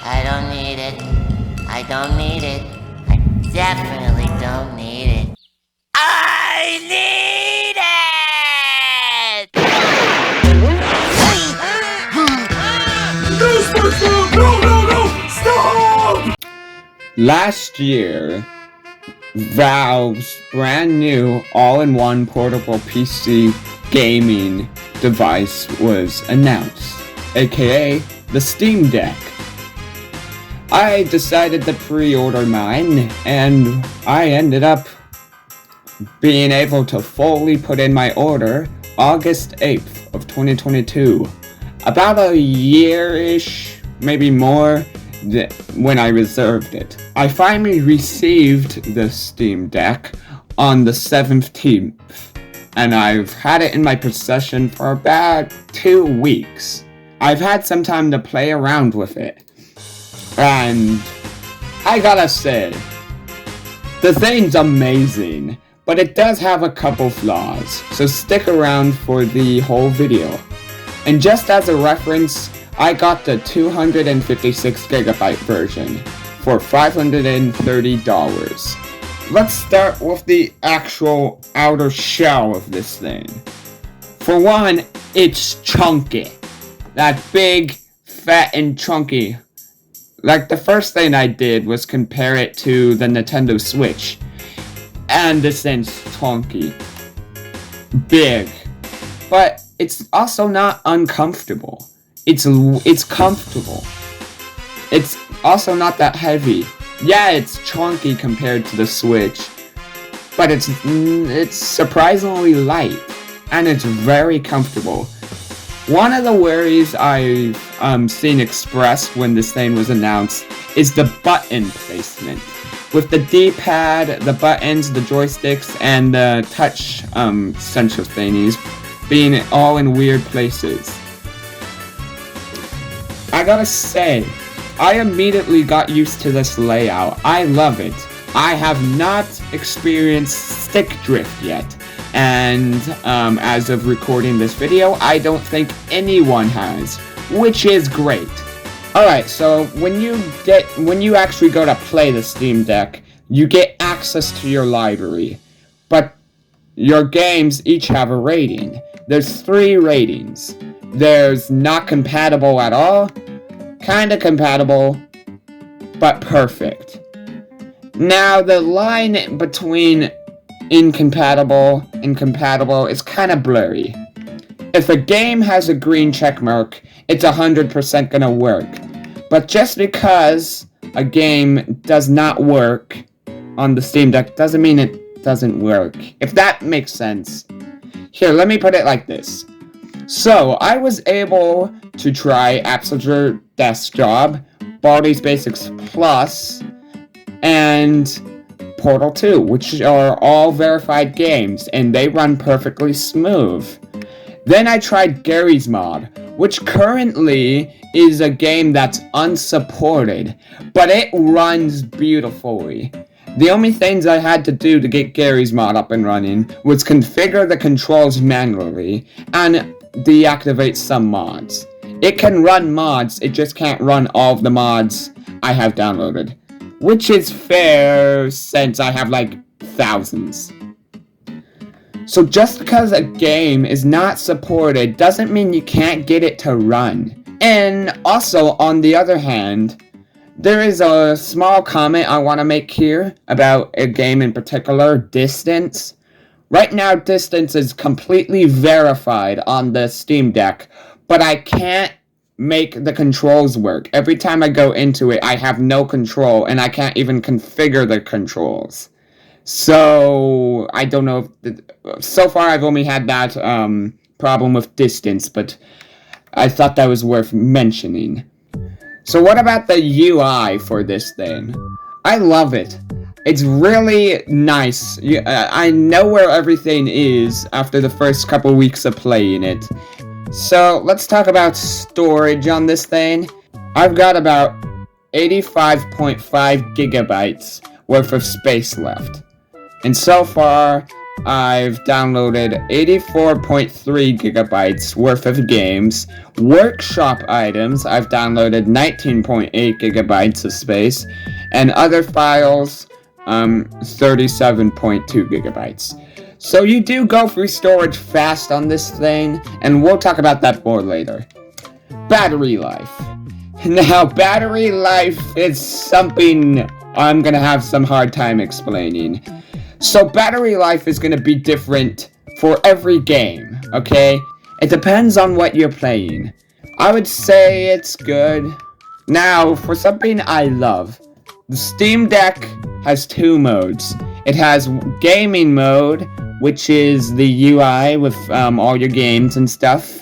I don't need it. I don't need it. I definitely don't need it. I need it! No! Stop! Last year, Valve's brand new all-in-one portable PC gaming device was announced, aka the Steam Deck. I decided to pre-order mine, and I ended up being able to fully put in my order August 8th of 2022. About a year-ish, maybe more, when I reserved it. I finally received the Steam Deck on the 17th, and I've had it in my possession for about 2 weeks. I've had some time to play around with it, and I gotta say, the thing's amazing, but it does have a couple flaws, so stick around for the whole video. And just as a reference, I got the 256GB version for $530. Let's start with the actual outer shell of this thing. For one, it's chunky. That big, fat, and chunky. Like, the first thing I did was compare it to the Nintendo Switch. And this thing's chunky. Big. But it's also not uncomfortable. It's comfortable. It's also not that heavy. Yeah, it's chunky compared to the Switch, but it's surprisingly light, and it's very comfortable. One of the worries I've seen expressed when this thing was announced is the button placement. With the D-pad, the buttons, the joysticks, and the touch sensor thingies being all in weird places. I gotta say, I immediately got used to this layout. I love it. I have not experienced stick drift yet, and as of recording this video, I don't think anyone has, which is great. Alright, so when you actually go to play the Steam Deck, you get access to your library, but your games each have a rating. There's 3 ratings. There's not compatible at all, kinda compatible, but perfect. Now, the line between incompatible and compatible is kinda blurry. If a game has a green checkmark, it's 100% gonna work. But just because a game does not work on the Steam Deck doesn't mean it doesn't work, if that makes sense. Here, let me put it like this. So, I was able to try Absolute Desktop, Baldi's Basics Plus, and Portal 2, which are all verified games, and they run perfectly smooth. Then I tried Gary's Mod, which currently is a game that's unsupported, but it runs beautifully. The only things I had to do to get Gary's Mod up and running was configure the controls manually and deactivate some mods. It can run mods, it just can't run all of the mods I have downloaded, which is fair since I have like thousands. So just because a game is not supported doesn't mean you can't get it to run. And also, on the other hand, there is a small comment I want to make here about a game in particular, Distance. Right now, Distance is completely verified on the Steam Deck, but I can't make the controls work. Every time I go into it, I have no control, and I can't even configure the controls. So, I don't know if... So far, I've only had that problem with Distance, but I thought that was worth mentioning. So what about the UI for this thing? I love it. It's really nice. I know where everything is after the first couple weeks of playing it. So let's talk about storage on this thing. I've got about 85.5 gigabytes worth of space left. And so far, I've downloaded 84.3 gigabytes worth of games. Workshop items, I've downloaded 19.8 gigabytes of space. And other files, 37.2 gigabytes. So you do go through storage fast on this thing, and we'll talk about that more later. Battery life. Now, battery life is something I'm gonna have some hard time explaining. So battery life is gonna be different for every game, okay? It depends on what you're playing. I would say it's good. Now, for something I love, the Steam Deck has two modes. It has gaming mode, which is the UI with all your games and stuff.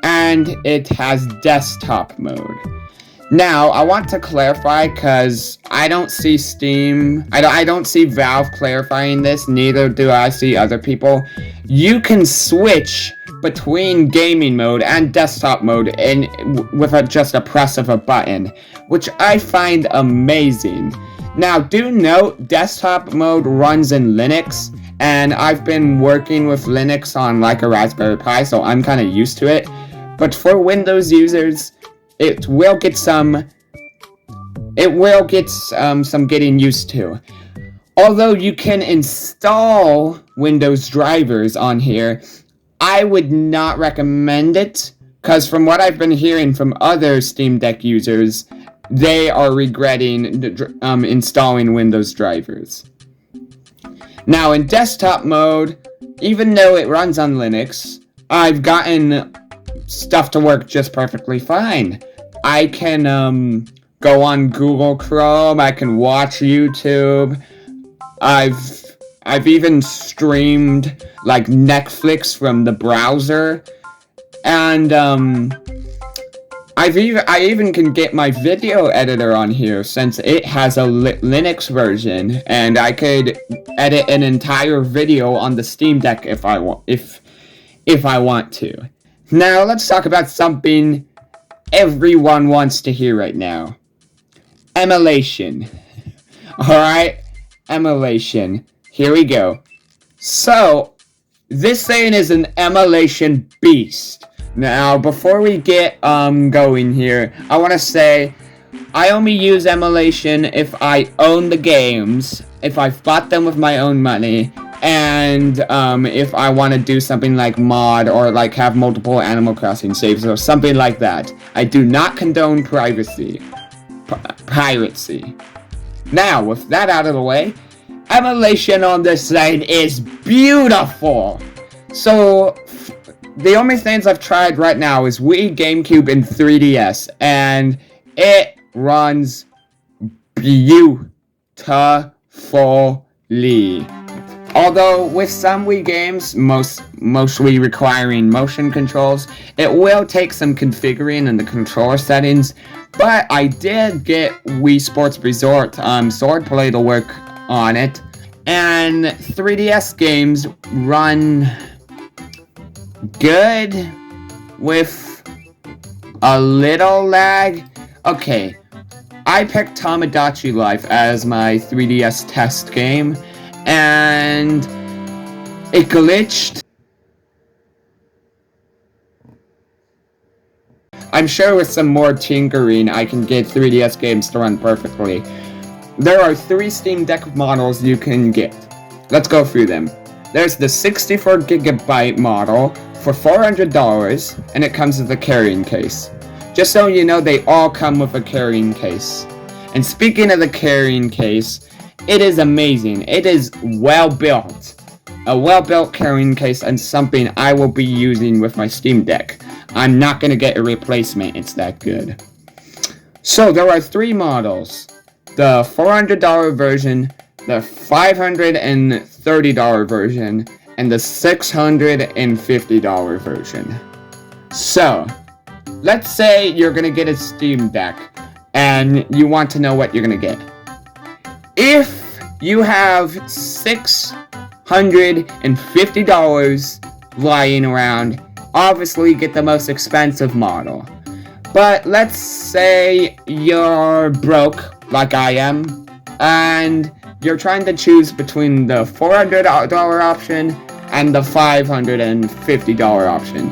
And it has desktop mode. Now, I want to clarify because I don't see Steam, I don't see Valve clarifying this, neither do I see other people. You can switch between gaming mode and desktop mode with just a press of a button, which I find amazing. Now, do note, desktop mode runs in Linux, and I've been working with Linux on like a Raspberry Pi, so I'm kind of used to it. But for Windows users, it will get some getting used to. Although you can install Windows drivers on here, I would not recommend it, because from what I've been hearing from other Steam Deck users, they are regretting installing Windows drivers. Now, in desktop mode, even though it runs on Linux, I've gotten stuff to work just perfectly fine. I can go on Google Chrome, I can watch YouTube. I've even streamed like Netflix from the browser, and I even can get my video editor on here since it has a Linux version, and I could edit an entire video on the Steam Deck if I want to. Now let's talk about something everyone wants to hear right now. Emulation. Alright? Emulation. Here we go. So, this thing is an emulation beast. Now, before we get going here, I want to say I only use emulation if I own the games, if I've bought them with my own money, and if I want to do something like mod or like have multiple Animal Crossing saves or something like that. I do not condone piracy. Now, with that out of the way, emulation on this thing is beautiful. So, the only things I've tried right now is Wii, GameCube, and 3DS, and it runs beautifully. Although with some Wii games, mostly requiring motion controls, it will take some configuring in the controller settings, but I did get Wii Sports Resort Swordplay to work on it, and 3DS games run good with a little lag. Okay, I picked Tomodachi Life as my 3DS test game, and it glitched. I'm sure with some more tinkering I can get 3DS games to run perfectly. There are 3 Steam Deck models you can get. Let's go through them. There's the 64GB model for $400, and it comes with a carrying case. Just so you know, they all come with a carrying case. And speaking of the carrying case, it is amazing. It is well built. A well-built carrying case, and something I will be using with my Steam Deck. I'm not going to get a replacement, it's that good. So, there are 3 models. The $400 version, the $530 version, and the $650 version. So, let's say you're going to get a Steam Deck, and you want to know what you're going to get. If you have $650 lying around, obviously get the most expensive model. But let's say you're broke, like I am, and you're trying to choose between the $400 option and the $550 option.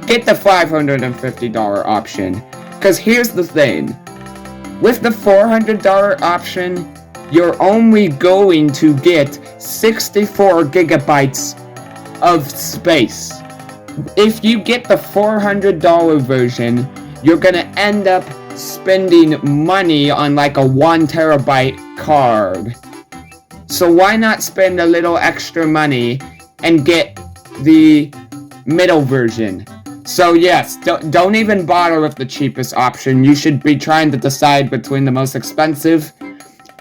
Get the $550 option, because here's the thing. With the $400 option, you're only going to get 64 gigabytes of space. If you get the $400 version, you're gonna end up spending money on like a 1 terabyte card. So why not spend a little extra money and get the middle version? So yes, don't even bother with the cheapest option. You should be trying to decide between the most expensive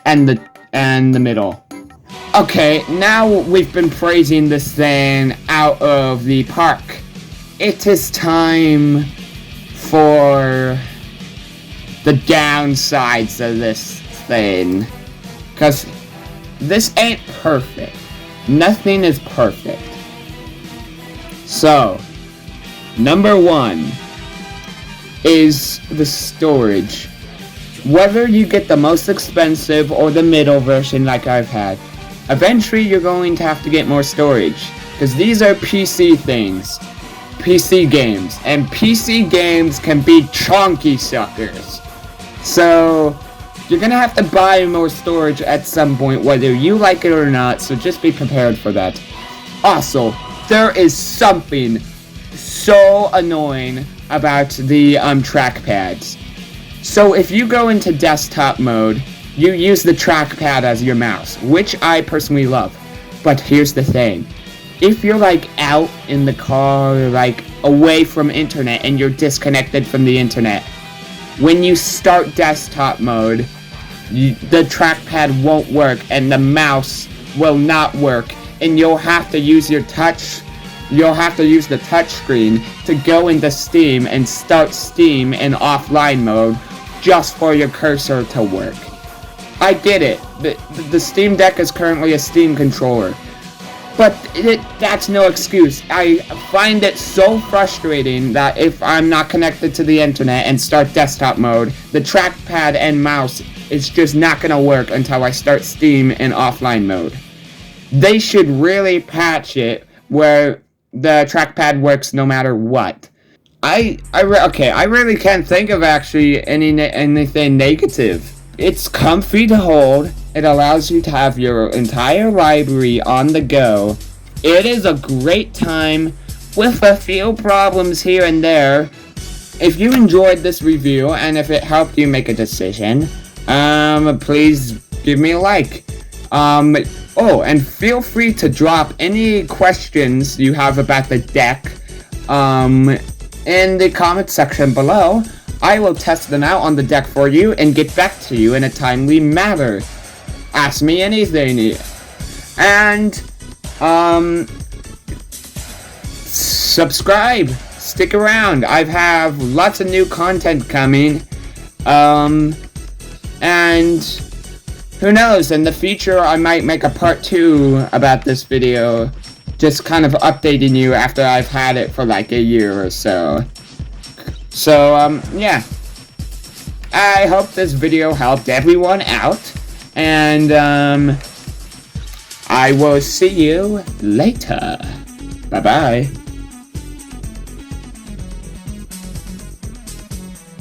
and the middle. Okay, now we've been praising this thing out of the park. It is time for the downsides of this thing. Because this ain't perfect. Nothing is perfect. So, number 1 is the storage. Whether you get the most expensive or the middle version like I've had, eventually you're going to have to get more storage. Because these are PC things. PC games. And PC games can be chunky suckers. So, you're gonna have to buy more storage at some point, whether you like it or not, so just be prepared for that. Also, there is something so annoying about the trackpads. So if you go into desktop mode, you use the trackpad as your mouse, which I personally love. But here's the thing. If you're like out in the car, like away from internet, and you're disconnected from the internet, when you start desktop mode, the trackpad won't work and the mouse will not work, and you'll have to use the touch screen to go into Steam and start Steam in offline mode just for your cursor to work. I get it. The Steam Deck is currently a Steam controller. But that's no excuse. I find it so frustrating that if I'm not connected to the internet and start desktop mode, the trackpad and mouse is just not gonna work until I start Steam in offline mode. They should really patch it where the trackpad works no matter what. I really can't think of actually anything negative. It's comfy to hold. It allows you to have your entire library on the go. It is a great time with a few problems here and there. If you enjoyed this review and if it helped you make a decision, please give me a like. Oh, and feel free to drop any questions you have about the deck, in the comment section below. I will test them out on the deck for you and get back to you in a timely manner. Ask me anything. And, subscribe. Stick around. I have lots of new content coming. And who knows, in the future I might make a part 2 about this video. Just kind of updating you after I've had it for like a year or so. So, yeah. I hope this video helped everyone out. And, I will see you later. Bye-bye.